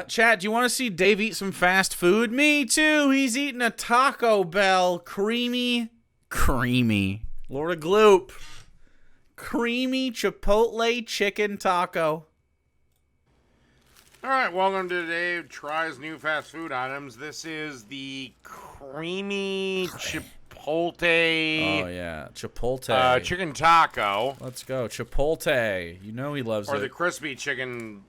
Chat, do you want to see Dave eat some fast food? Me too. He's eating a Taco Bell creamy, Lord of Gloop. Creamy Chipotle chicken taco. All right, welcome to Dave Tries New Fast Food Items. This is the creamy Chipotle. Oh, yeah. Chipotle. Chicken taco. Let's go. Chipotle. You know he loves it. Or the crispy chicken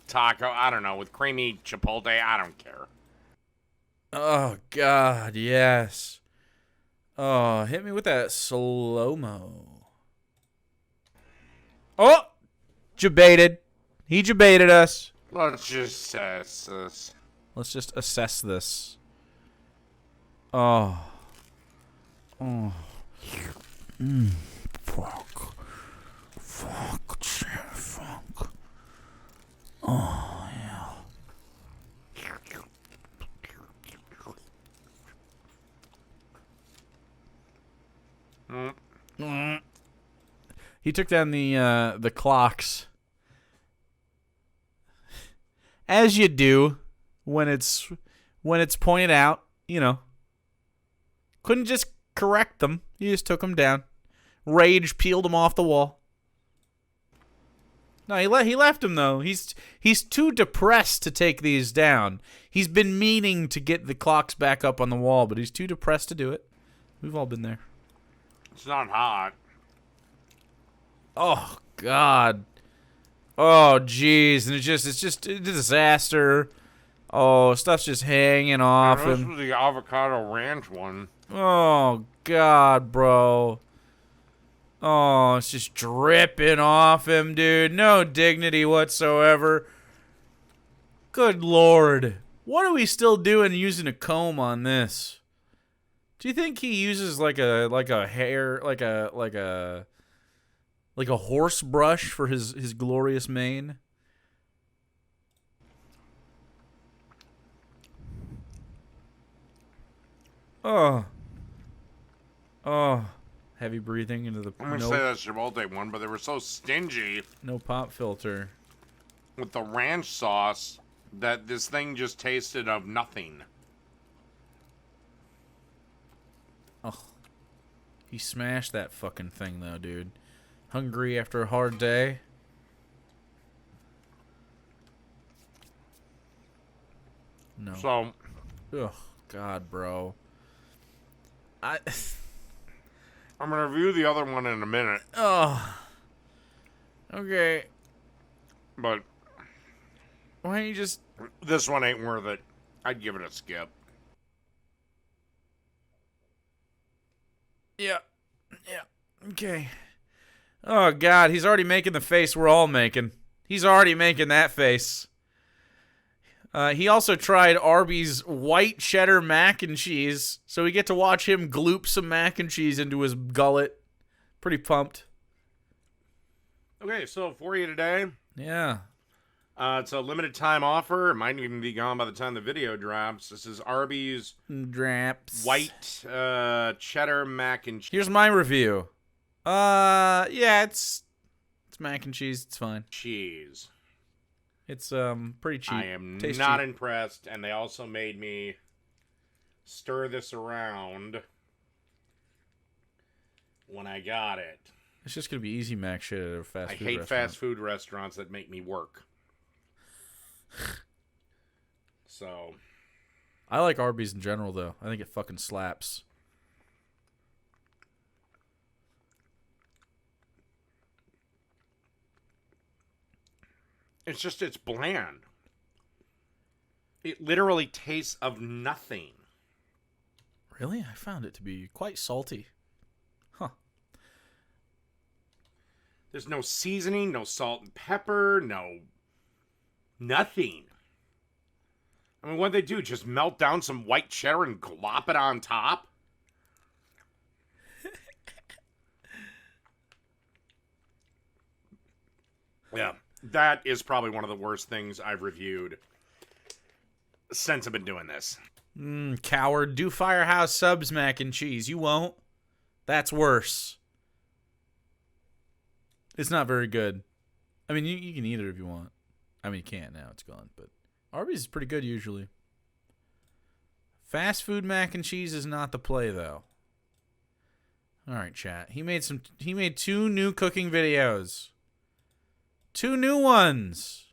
taco. I don't know. With creamy Chipotle. I don't care. Oh, God. Yes. Oh, hit me with that slow-mo. Oh! Jebaited. He jebaited us. Let's just assess this. Let's just assess this. Oh. Oh. Fuck. Fuck. Fuck. Oh, yeah. He took down the clocks. As you do when it's pointed out, you know. Couldn't just correct them. He just took them down. Rage peeled him off the wall. No, he left him though. He's too depressed to take these down. He's been meaning to get the clocks back up on the wall, but he's too depressed to do it. We've all been there. It's not hot. Oh God. Oh jeez, and it's just a disaster. Oh, stuff's just hanging off This him. was the avocado ranch one. Oh God, bro. Oh, it's just dripping off him, dude. No dignity whatsoever. Good Lord. What are we still doing using a comb on this? Do you think he uses like a horse brush for his glorious mane? Oh. Oh. Heavy breathing into the... I'm going to say that's Chipotle one, but they were so stingy. No pop filter. With the ranch sauce that this thing just tasted of nothing. Oh. He smashed that fucking thing though, dude. Hungry after a hard day. No. So... Ugh. God, bro. I'm going to review the other one in a minute. Oh. Okay. But... Why don't you just... This one ain't worth it. I'd give it a skip. Yeah. Yeah. Okay. Oh, God. He's already making the face we're all making. He's already making that face. He also tried Arby's white cheddar mac and cheese, so we get to watch him gloop some mac and cheese into his gullet. Pretty pumped. Okay, so for you today, Yeah. it's a limited time offer. It might even be gone by the time the video drops. This is Arby's Draps. white cheddar mac and cheese. Here's my review. Yeah, it's mac and cheese. It's fine. It's pretty cheap. I am Tastes not cheap. impressed, and they also made me stir this around when I got it. It's just gonna be easy mac shit at a fast I food hate restaurant. fast food restaurants that make me work. So I like Arby's in general, though. I think it fucking slaps. it's bland. It literally tastes of nothing. Really? I found it to be quite salty. Huh. There's no seasoning, no salt and pepper, nothing. I mean, what'd they do? Just melt down some white cheddar and glop it on top? Yeah, that is probably one of the worst things I've reviewed since I've been doing this. Coward. Do Firehouse Subs mac and cheese. You won't. That's worse. It's not very good. I mean, you can eat it if you want. I mean, you can't now. It's gone, but Arby's is pretty good usually. Fast food mac and cheese is not the play though. All right, chat. He made 2 new cooking videos. 2 new ones.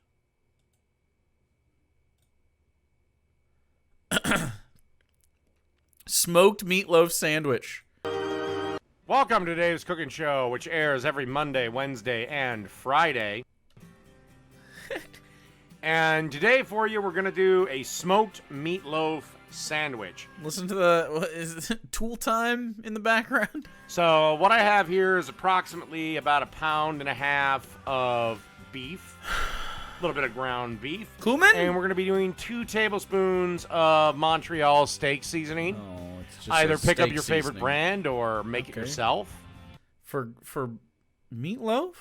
Smoked meatloaf sandwich. Welcome to Dave's Cooking Show, which airs every Monday, Wednesday, and Friday. And today for you, we're going to do a smoked meatloaf sandwich. Listen to the, what is it, tool time in the background? So what I have here is approximately about 1.5 pounds of beef. A little bit of ground beef. Cumin? And we're going to be doing 2 tablespoons of Montreal steak seasoning. Oh, it's just Either pick up steak your favorite seasoning. brand or make it yourself. For meatloaf?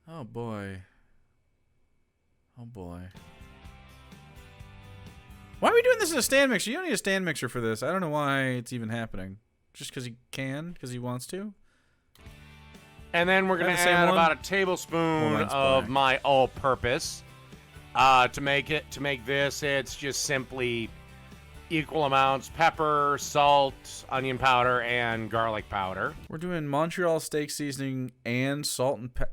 Oh boy. Oh boy. Why are we doing this in a stand mixer? You don't need a stand mixer for this. I don't know why it's even happening. Just because he can? Because he wants to? And then we're going to add about a tablespoon of my all-purpose. To make this, it's just simply equal amounts: pepper, salt, onion powder, and garlic powder. We're doing Montreal steak seasoning and salt and pepper.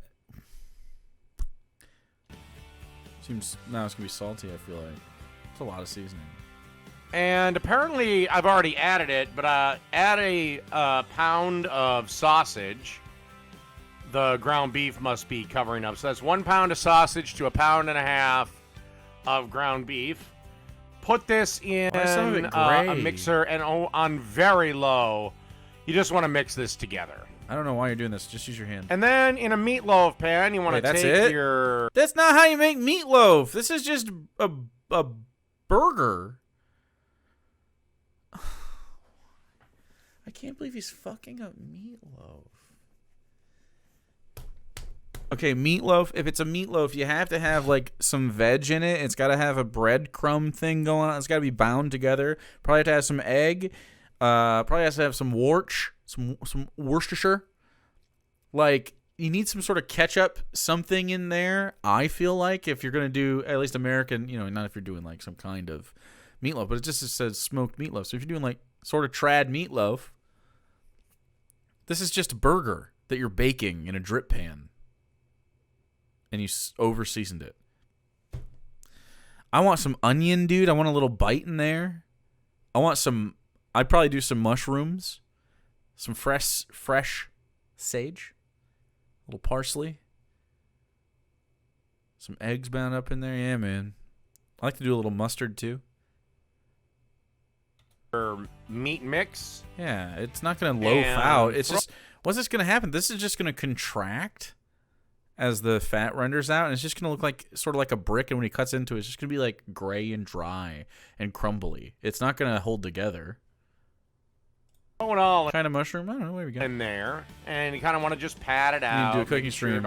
Seems now it's going to be salty, I feel like. It's a lot of seasoning. And apparently, I've already added it, but add a pound of sausage. The ground beef must be covering up. So that's 1 pound of sausage to 1.5 pounds of ground beef. Put this in a mixer and on very low. You just want to mix this together. I don't know why you're doing this. Just use your hand. And then in a meatloaf pan, you want to take your... That's not how you make meatloaf. This is just a burger. I can't believe he's fucking up meatloaf. Okay, meatloaf. If it's a meatloaf, you have to have like some veg in it. It's got to have a breadcrumb thing going on. It's got to be bound together. Probably have to have some egg. Probably has to have some some Worcestershire. Like, you need some sort of ketchup, something in there. I feel like if you're gonna do at least American, not if you're doing like some kind of meatloaf, but it just says smoked meatloaf. So if you're doing like sort of trad meatloaf, this is just a burger that you're baking in a drip pan. And you over-seasoned it. I want some onion, dude. I want a little bite in there. I'd probably do some mushrooms. Some fresh sage. A little parsley. Some eggs bound up in there. Yeah, man. I like to do a little mustard, too. Meat mix. Yeah, it's not going to loaf out. It's just, what's this going to happen? This is just going to contract as the fat renders out, and it's just going to look like sort of like a brick, and when he cuts into it, it's just going to be like gray and dry and crumbly. It's not going to hold together. Going all kind of mushroom? I don't know. Where we go? In there, and you kind of want to just pat it out. You do a cooking stream.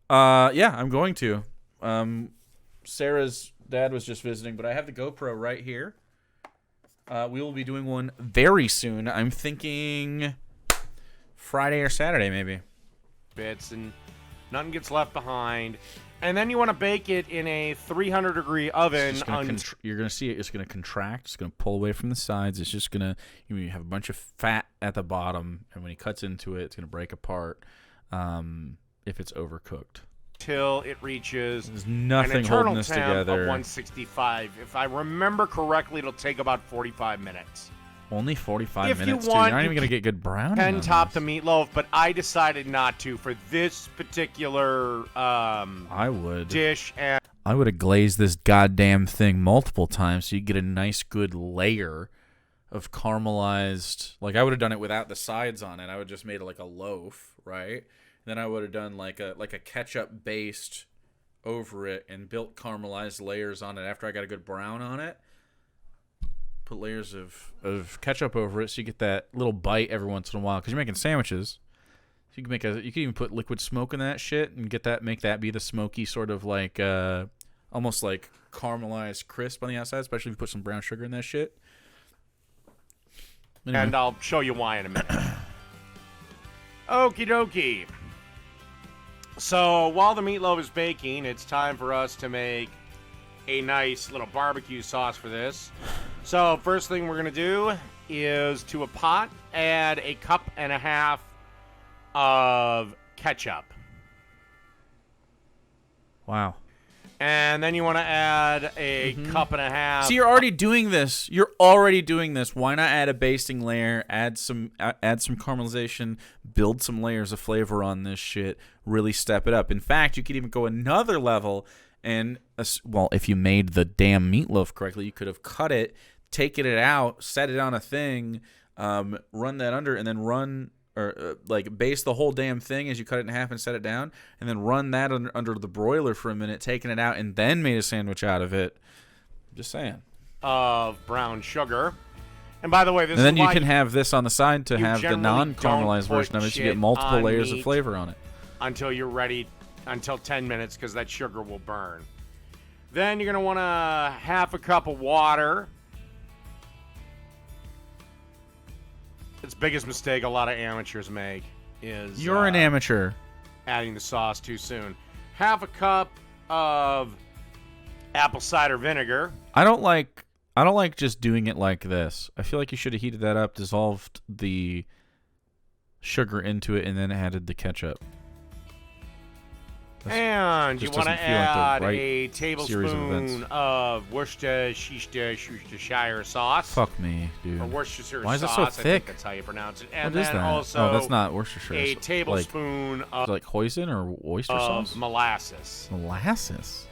Yeah, I'm going to. Sarah's dad was just visiting, but I have the GoPro right here. We will be doing one very soon. I'm thinking Friday or Saturday, maybe. Bits and nothing gets left behind. And then you want to bake it in a 300-degree oven. You're going to see it. It's going to contract. It's going to pull away from the sides. It's just going to... You have a bunch of fat at the bottom, and when he cuts into it, it's going to break apart if it's overcooked. Till it reaches There's nothing an internal holding this temp together. of 165. If I remember correctly, it'll take about 45 minutes. Only 45 if minutes, you want, dude. You're not even going to get good brown. Can top the meatloaf, but I decided not to for this particular dish. And I would have glazed this goddamn thing multiple times so you get a nice good layer of caramelized. Like, I would have done it without the sides on it. I would have just made it like a loaf, right? Then I would have done like a ketchup based over it and built caramelized layers on it after I got a good brown on it. Put layers of ketchup over it so you get that little bite every once in a while because you're making sandwiches. So you can even put liquid smoke in that shit and make that be the smoky sort of like almost like caramelized crisp on the outside, especially if you put some brown sugar in that shit. Anyway. And I'll show you why in a minute. Okie dokie. So while the meatloaf is baking, it's time for us to make a nice little barbecue sauce for this. So first thing we're going to do is to a pot add 1.5 cups of ketchup. Wow. And then you want to add a 1.5 cups. See, you're already doing this. You're already doing this. Why not add a basting layer, add some caramelization, build some layers of flavor on this shit, really step it up. In fact, you could even go another level and, well, if you made the damn meatloaf correctly, you could have cut it, taken it out, set it on a thing, run that under, and then baste the whole damn thing as you cut it in half and set it down, and then run that under the broiler for a minute, taking it out, and then made a sandwich out of it. Just saying. Of brown sugar. And by the way, this and then is you why can have this on the side to have the non-caramelized version of it. So you get multiple layers of flavor on it. Until you're ready, until 10 minutes, because that sugar will burn. Then you're going to want a 1/2 cup of water. It's the biggest mistake a lot of amateurs make is you're an amateur. Adding the sauce too soon. 1/2 cup of apple cider vinegar. I don't like just doing it like this. I feel like you should have heated that up, dissolved the sugar into it, and then added the ketchup. And you want to add like a tablespoon of Worcestershire sauce. Fuck me, dude. Or Worcestershire sauce. Why is it so thick? I think that's how you pronounce it. And what is then that? also that's not Worcestershire. a tablespoon of like hoisin or oyster sauce? Molasses. Molasses.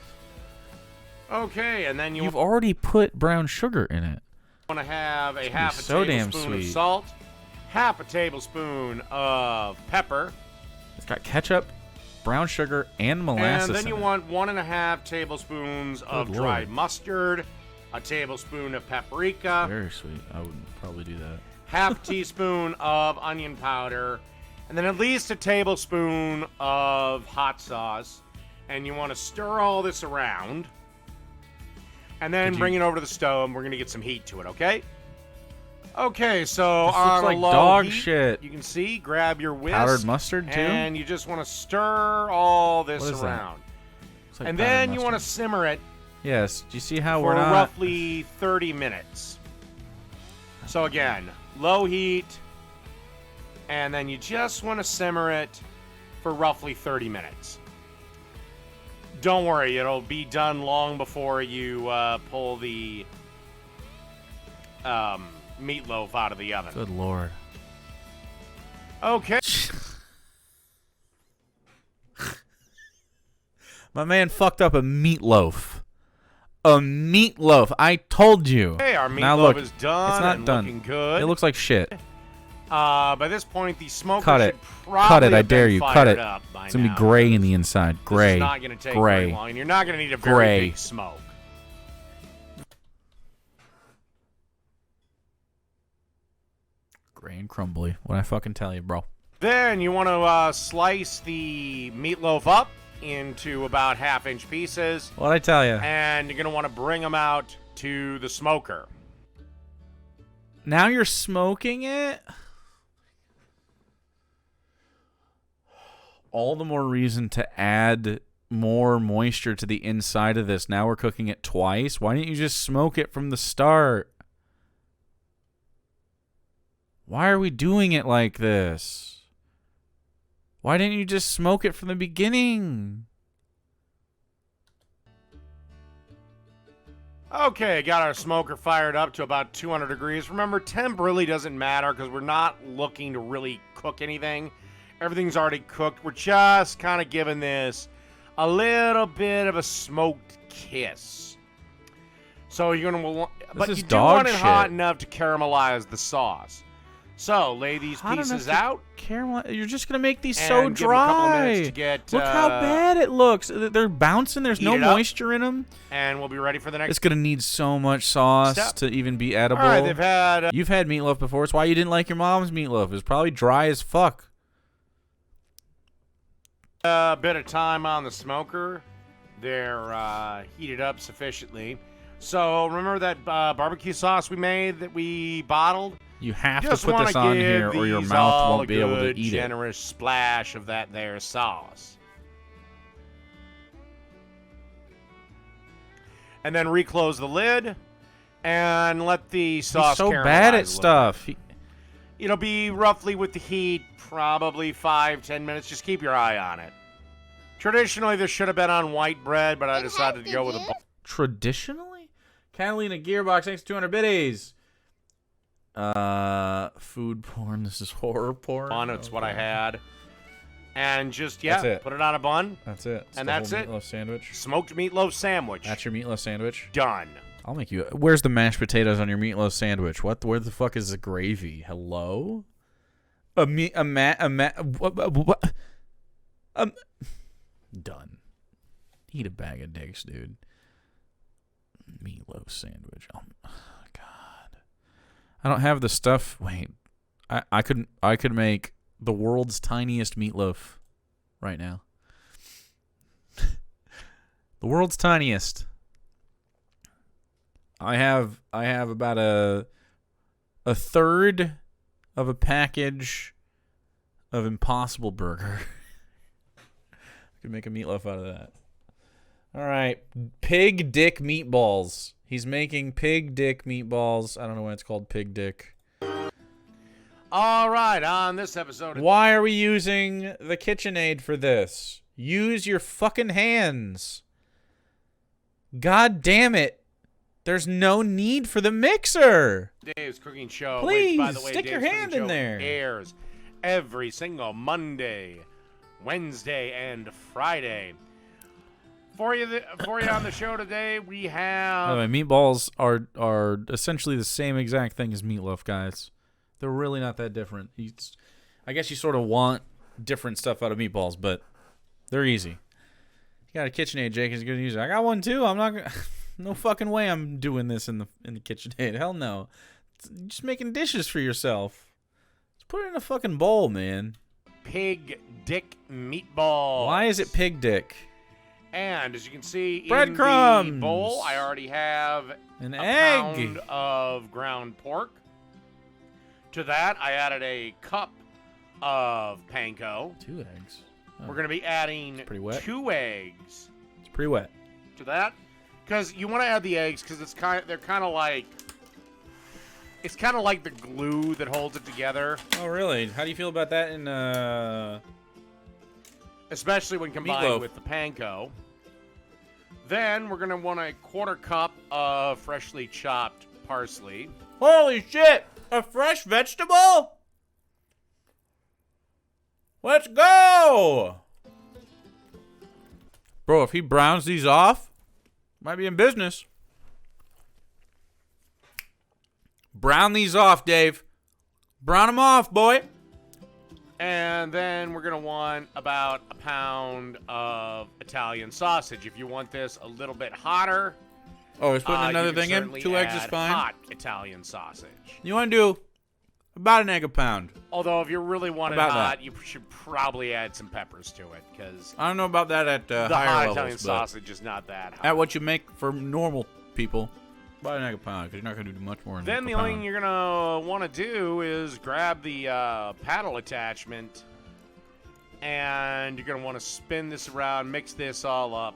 Okay, and then you've already put brown sugar in it. Want to have a 1/2 tablespoon of salt, 1/2 tablespoon of pepper. It's got ketchup, brown sugar, and molasses. And then you want 1.5 tablespoons of dried mustard, a tablespoon of paprika. Very sweet. I would probably do that. 1/2 teaspoon of onion powder, and then at least a tablespoon of hot sauce. And you want to stir all this around. And then bring it over to the stove, and we're going to get some heat to it, okay? Okay, so this on looks like a low dog heat, shit. You can see, grab your whisk. Powdered mustard, too? And you just want to stir all this around. Like and then you want to simmer it. Yes, do you see how for we're not... roughly 30 minutes. So again, low heat, and then you just want to simmer it for roughly 30 minutes. Don't worry, it'll be done long before you pull the meatloaf out of the oven. Good Lord. Okay. My man fucked up a meatloaf. A meatloaf. I told you. Hey, our meatloaf now look, is done. It's not and done. Looking good. It looks like shit. By this point, the smoker Cut it. should probably Cut it. I have dare been you. fired Cut it. up by It's gonna be now. gray in the inside. Gray. This is not gonna take gray. very long, and you're not gonna need a very Gray. big smoke. Gray and crumbly. What I fucking tell you, bro. Then you want to slice the meatloaf up into about 1/2-inch pieces. What'd I tell you? And you're going to want to bring them out to the smoker. Now you're smoking it? All the more reason to add more moisture to the inside of this. Now we're cooking it twice. Why didn't you just smoke it from the start? Why are we doing it like this? Why didn't you just smoke it from the beginning? Okay, got our smoker fired up to about 200 degrees. Remember, temp really doesn't matter because we're not looking to really cook anything. Everything's already cooked. We're just kind of giving this a little bit of a smoked kiss. So you're going to, but you do want it hot enough to caramelize the sauce. So lay these pieces out. Caramel. You're just gonna make these so give them a couple of minutes dry. to get, Look how bad it looks. They're bouncing. There's no moisture in them. And we'll be ready for the next. It's gonna need so much sauce to even be edible. All right, they've had. You've had meatloaf before. It's why you didn't like your mom's meatloaf. It was probably dry as fuck. A bit of time on the smoker. They're heated up sufficiently. So remember that barbecue sauce we made that we bottled? You have to put this on here or your mouth won't be able to eat it. Generous splash of that there sauce. and then reclose the lid and let the sauce He's so caramelize bad a at little stuff. bit. It'll be roughly with the heat, probably 5-10 minutes. Just keep your eye on it. Traditionally, this should have been on white bread, but I decided to go with a bowl. Traditionally? Catalina Gearbox, thanks 200 biddies. Food porn. This is horror porn. It's what I had. And just, That's it. put it on a bun. That's it. It's And the that's whole it. Meatloaf sandwich. Smoked meatloaf sandwich. That's your meatloaf sandwich. Done. I'll make you. Where's the mashed potatoes on your meatloaf sandwich? What? Where the fuck is the gravy? Hello? Done. Eat a bag of dicks, dude. Meatloaf sandwich. Oh God. I don't have the stuff. Wait. I could make the world's tiniest meatloaf right now. The world's tiniest. I have about a third of a package of Impossible Burger. I could make a meatloaf out of that. All right, pig dick meatballs. He's making pig dick meatballs. I don't know why it's called pig dick. All right, on this episode. Why are we using the KitchenAid for this? Use your fucking hands. God damn it. There's no need for the mixer. Dave's Cooking Show. Please, which, by the way, stick your Dave's hand Cooking in Show there. Airs every single Monday, Wednesday, and Friday. For you on the show today, we have. By the way, meatballs are essentially the same exact thing as meatloaf, guys. They're really not that different. I guess you sort of want different stuff out of meatballs, but they're easy. You got a KitchenAid, Jake is going to use it. I got one too. I'm not gonna. No fucking way I'm doing this in the KitchenAid. Hell no. You're just making dishes for yourself. Just put it in a fucking bowl, man. Pig dick meatball. Why is it pig dick? And as you can see Breadcrumbs. in the bowl, I already have An a egg. pound of ground pork. To that, I added a cup of panko. 2 eggs. Oh, We're going to be adding pretty wet. 2 eggs it's pretty wet. to that. Because you want to add the eggs because they're kind of like the glue that holds it together. Oh, really? How do you feel about that in Especially when combined meatloaf? with the panko. Then we're going to want a 1/4 cup of freshly chopped parsley. Holy shit! A fresh vegetable? Let's go! Bro, if he browns these off, might be in business. Brown these off, Dave. Brown them off, boy. And then we're going to want about a pound of Italian sausage. If you want this a little bit hotter, Oh, he's putting another you can thing in? certainly 2 eggs is add fine? hot Italian sausage. You want to do about an egg a pound. Although if you really want it About hot, that. you should probably add some peppers to it because I don't know about that at the higher hot levels, Italian but sausage is not that hot. at what you make for normal people, about an egg a pound, because you're not going to do much more than Then a the only pound. thing you're going to want to do is grab the paddle attachment and you're going to want to spin this around, mix this all up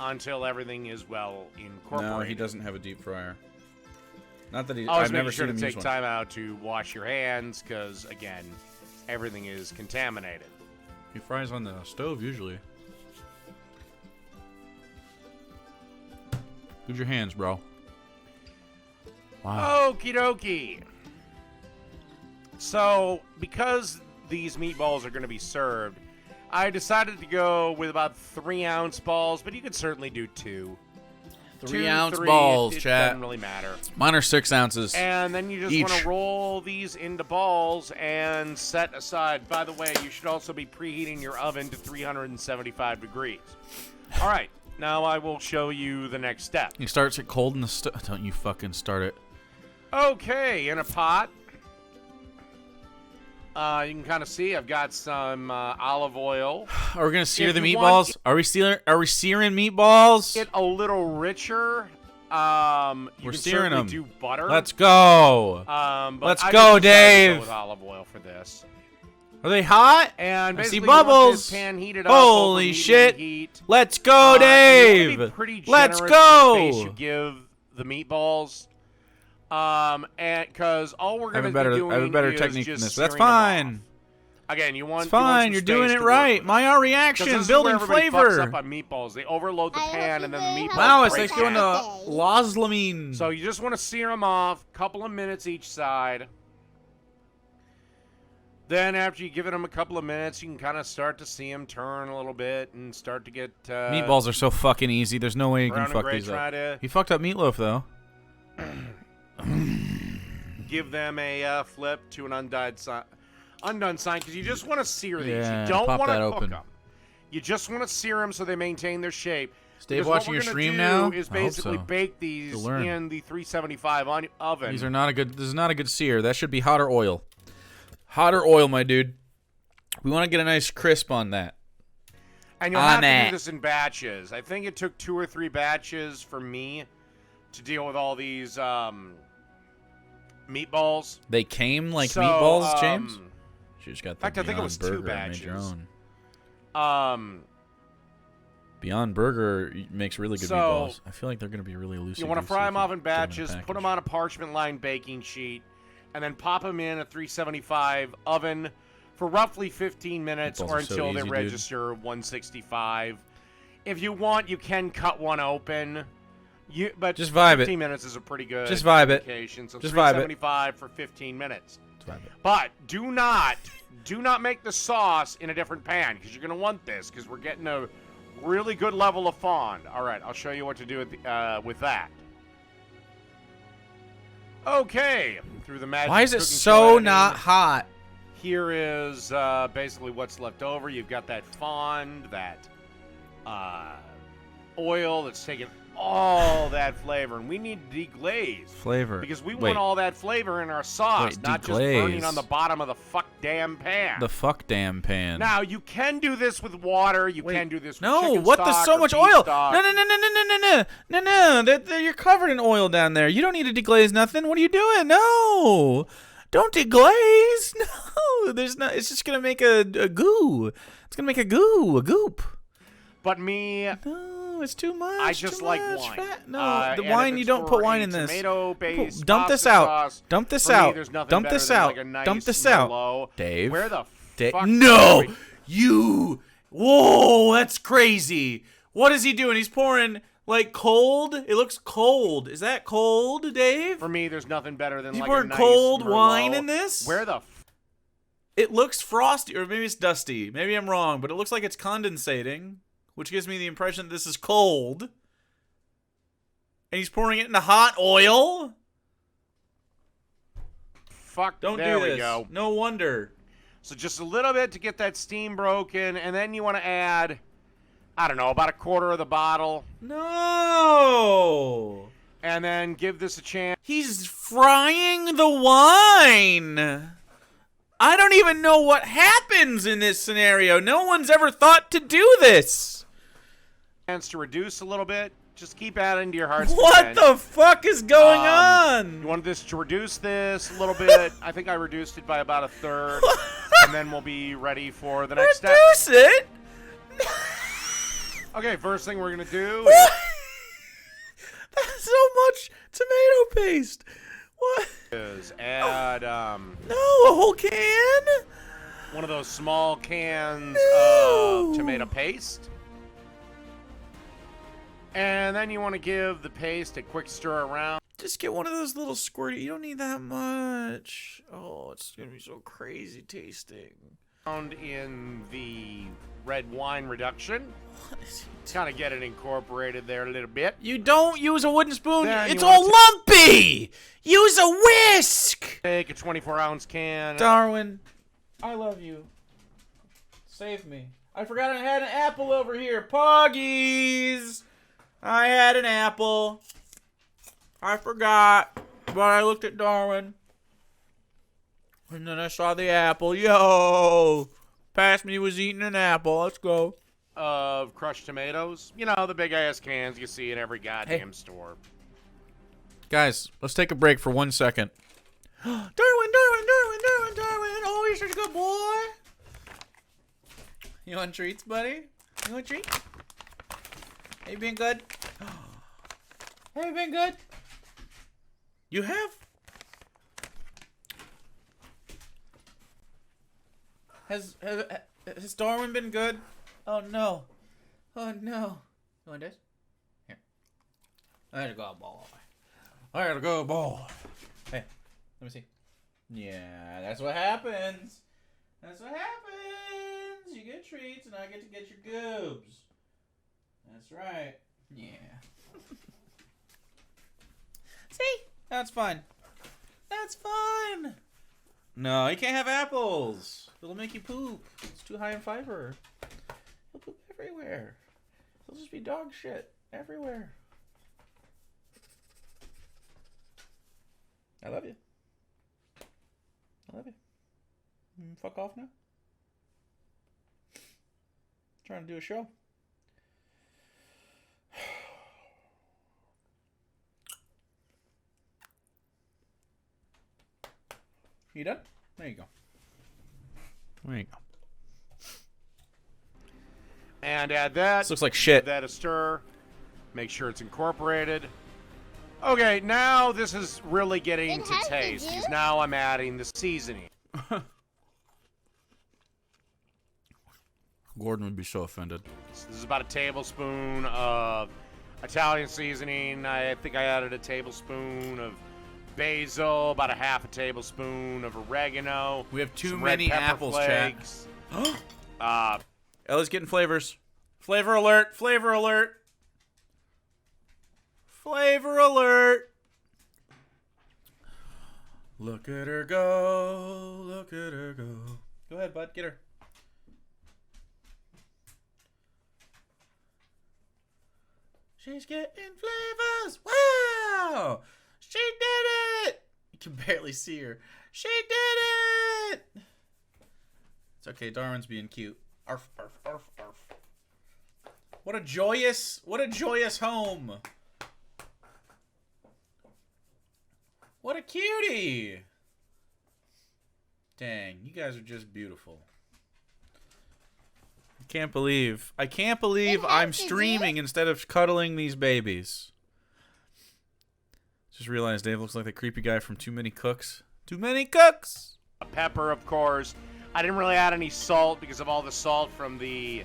until everything is well incorporated. No, he doesn't have a deep fryer. Not that he. Always I've make never sure seen to him use take one. time out to wash your hands because, again, everything is contaminated. He fries on the stove usually. Use your hands, bro. Wow. Okie dokie. So, because these meatballs are going to be served, I decided to go with about 3-ounce balls, but you could certainly do 2. 3-ounce 3, balls, it chat. doesn't really matter. Mine are 6 ounces. And then you just want Each. to roll these into balls and set aside. By the way, you should also be preheating your oven to 375 degrees. All right, now I will show you the next step. He starts it cold in the stove. Don't you fucking start it. Okay, in a pot. You can kind of see I've got some olive oil. Are we gonna sear If the you meatballs? want- Are we searing meatballs? Get a little richer. You We're can searing certainly them. do butter. Let's go. But Let's I go, just decided to Dave. go with olive oil for this. Are they hot? And I see basically, you want bubbles. this pan heated up Holy over medium shit. heat. Let's go, And you wanna be Dave. pretty Let's generous with the space you go. give the meatballs. And because all we're I have gonna a be doing better is technique just than this. That's searing them off. fine. Again, you want It's fine. You're doing it right. My reaction, This is building where everybody flavor. fucks up on meatballs. They overload the pan and then the meatballs Wow, it's break like doing down. a Loslamine. So you just want to sear them off, couple of minutes each side. Then after you give them a couple of minutes, you can kind of start to see them turn a little bit and start to get Meatballs are so fucking easy. There's no way you can brown and fuck gray. these Try up. to He fucked up meatloaf though. give them a flip to an undone sign because you just want to sear these. Yeah, you don't pop want that to open. cook them. You just want to sear them so they maintain their shape. Is Dave Because watching what your we're stream gonna now? do is I hope basically so. bake these You'll learn. in the 375 oven. These are not a good. This is not a good sear. That should be hotter oil. Hotter oil, my dude. We want to get a nice crisp on that. And you'll have to do this in batches. I think it took 2 or 3 batches for me to deal with all these meatballs. They came like So, meatballs, James. You just got the fact, I think it Beyond was 2 Burger and made your batches. own. Beyond Burger makes really good So, meatballs. I feel like they're going to be really loosey. You want to fry them off in batches, put them on a parchment-lined baking sheet, and then pop them in a 375 oven for roughly 15 minutes Meatballs or are so until easy, they dude. register 165. If you want, you can cut one open. But Just vibe it. 15 minutes is a pretty good Just vibe it. indication. So Just vibe it. 375 for 15 minutes. Just vibe it. But do not make the sauce in a different pan because you're going to want this because we're getting a really good level of fond. All right, I'll show you what to do with that. Okay, through the magic. Why is it cooking show so editing, not hot? Here is basically what's left over. You've got that fond, that oil that's taken all that flavor, and we need to deglaze Flavor. because we Wait. want all that flavor in our sauce, Wait, not just burning deglaze. on the bottom of the fuck damn pan. The fuck damn pan. Now you can do this with water. You Wait, can do this with No, chicken what? There's stock so or much beef oil. stock. No. You're covered in oil down there. You don't need to deglaze nothing. What are you doing? No. Don't deglaze. No. There's not. It's just gonna make a goo. It's gonna make a goop. But me, No, it's too much. I just too like much wine. fat. No, And the if wine. it's You don't for put wine a in this. Tomato-based Dump this pasta out. sauce, Dump this for me, out. there's nothing Dump better this than out. like a nice Dump this out. Merlot. Dave. Where the fuck? No, are we- you. Whoa, that's crazy. What is he doing? He's pouring like cold. It looks cold. Is that cold, Dave? For me, there's nothing better than You like poured a nice cold Merlot. wine in this? Where the It looks frosty, or maybe it's dusty. Maybe I'm wrong, but it looks like it's condensating, which gives me the impression that this is cold. And he's pouring it into hot oil? fuck? Don't there do this. we go. No wonder. So just a little bit to get that steam broken, and then you want to add, I don't know, about a quarter of the bottle, No. and then give this a chance. He's frying the wine. I don't even know what happens in this scenario. No one's ever thought to do this. To reduce a little bit. Just keep adding to your heart's What content. the fuck is going You on? wanted this to reduce this a little bit. I think I reduced it by about a third, and then we'll be ready for the next step. Reduce it? Okay, first thing we're gonna do What? That's so much tomato paste. What? is add No, a whole can? one of those small cans No. of tomato paste. And then you want to give the paste a quick stir around. Just get one of those little squirty. You don't need that much. Oh, it's going to be so crazy tasting. In the red wine reduction. What is he doing? Kind of get it incorporated there a little bit. You don't use a wooden spoon. Then It's you wanna all lumpy. Use a whisk. Take a 24-ounce can. Darwin, I love you. Save me. I forgot I had an apple over here. Poggies. I had an apple. I forgot. But I looked at Darwin. And then I saw the apple. Yo. Past me was eating an apple. Let's go. Of crushed tomatoes. You know, the big-ass cans you see in every goddamn store. Guys, let's take a break for 1 second. Darwin. Oh, you're such a good boy. You want treats, buddy? You want treats? Have you been good? Have you been good? You have? Has Darwin been good? Oh no. Oh no. You want this? Here. I gotta go, ball. I gotta go, ball. Hey, let me see. Yeah, that's what happens. That's what happens. You get treats and I get to get your goobs. That's right. Yeah. See? That's fine. That's fine. No, you can't have apples. It'll make you poop. It's too high in fiber. He'll poop everywhere. It'll just be dog shit everywhere. I love you. I love you. Fuck off now. Trying to do a show. You done? There you go. There you go. And add that. This looks like shit. Give that a stir. Make sure it's incorporated. Okay, now this is really getting to taste. Because now I'm adding the seasoning. Gordon would be so offended. So this is about a tablespoon of Italian seasoning. I think I added a tablespoon of basil, about a half a tablespoon of oregano. We have too many apples, chat. Ellie's getting flavors. Flavor alert! Flavor alert! Flavor alert! Look at her go. Look at her go. Go ahead, bud. Get her. She's getting flavors. Wow! She did it! You can barely see her. She did it! It's okay. Darwin's being cute. Arf, arf, arf, arf. What a joyous home. What a cutie. Dang, you guys are just beautiful. I can't believe I'm streaming instead of cuddling these babies. Just realized Dave looks like the creepy guy from Too Many Cooks. Too Many Cooks! Pepper, of course. I didn't really add any salt because of all the salt from the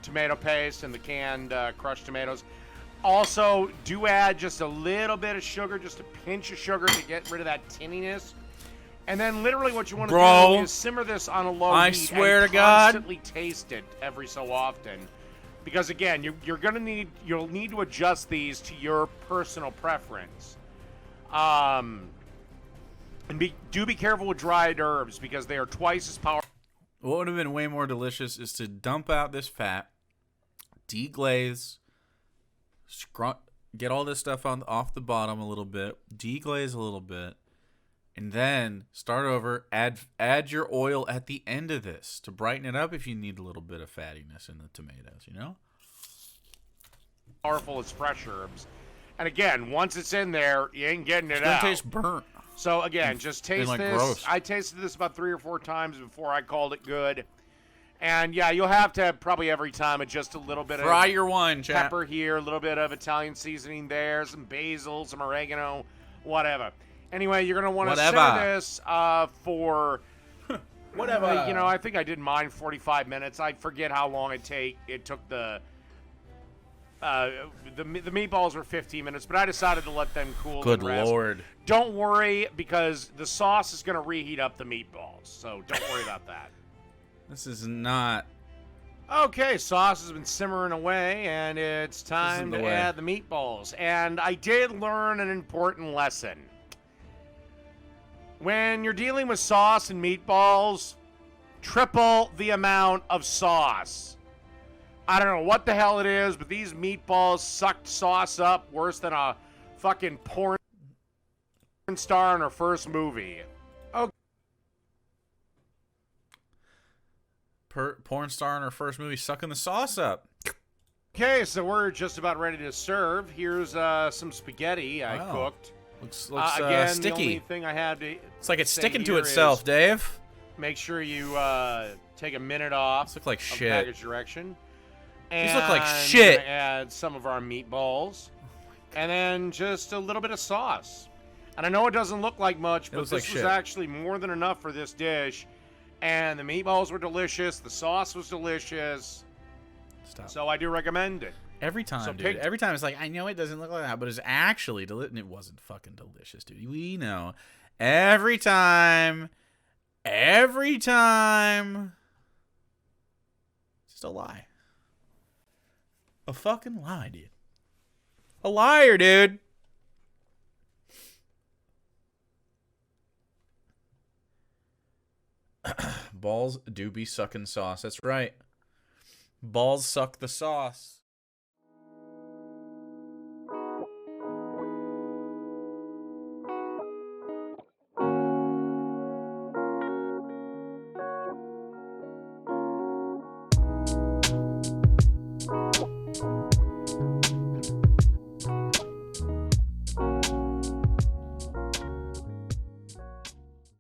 tomato paste and the canned crushed tomatoes. Also, do add just a little bit of sugar, just a pinch of sugar to get rid of that tinniness. And then literally what you want to do is simmer this on a low heat. I swear and to God. Constantly taste it every so often. Because again, you'll need to adjust these to your personal preference. And do be careful with dried herbs because they are twice as powerful. What would have been way more delicious is to dump out this fat, deglaze, get all this stuff off the bottom a little bit, deglaze a little bit, and then start over. Add your oil at the end of this to brighten it up if you need a little bit of fattiness in the tomatoes, you know? Powerful as fresh herbs. And again, once it's in there, you ain't getting it out. It's going to taste burnt. So again, just taste this. Gross. I tasted this about 3 or 4 times before I called it good. And yeah, you'll have to probably every time adjust a little bit Fry of your wine, chat. pepper here, a little bit of Italian seasoning there, some basil, some oregano, whatever. Anyway, you're going to want to simmer this for whatever. I think I did mine 45 minutes. I forget how long it took the meatballs were 15 minutes, but I decided to let them cool. Good Lord. Don't worry, because the sauce is going to reheat up the meatballs, so don't worry about that. This is not... Okay, sauce has been simmering away, and it's time to add the meatballs. And I did learn an important lesson. When you're dealing with sauce and meatballs, triple the amount of sauce. I don't know what the hell it is, but these meatballs sucked sauce up worse than a fucking porn star in her first movie. Okay. Porn star in her first movie sucking the sauce up. Okay, so we're just about ready to serve. Here's some spaghetti I cooked. Looks again, sticky. the only thing I had to it's like it's sticking to itself, Dave. Make sure you take a minute off. These look like of shit. package direction. These look like And shit. gonna add some of our meatballs, and then just a little bit of sauce. And I know it doesn't look like much, but this was actually more than enough for this dish. And the meatballs were delicious. The sauce was delicious. Stop. So I do recommend it. Every time, dude. Every time it's like, I know it doesn't look like that, but it's actually delicious. It wasn't fucking delicious, dude. We know. Every time. It's just a lie. A fucking lie, dude. A liar, dude. Balls do be sucking sauce. That's right. Balls suck the sauce.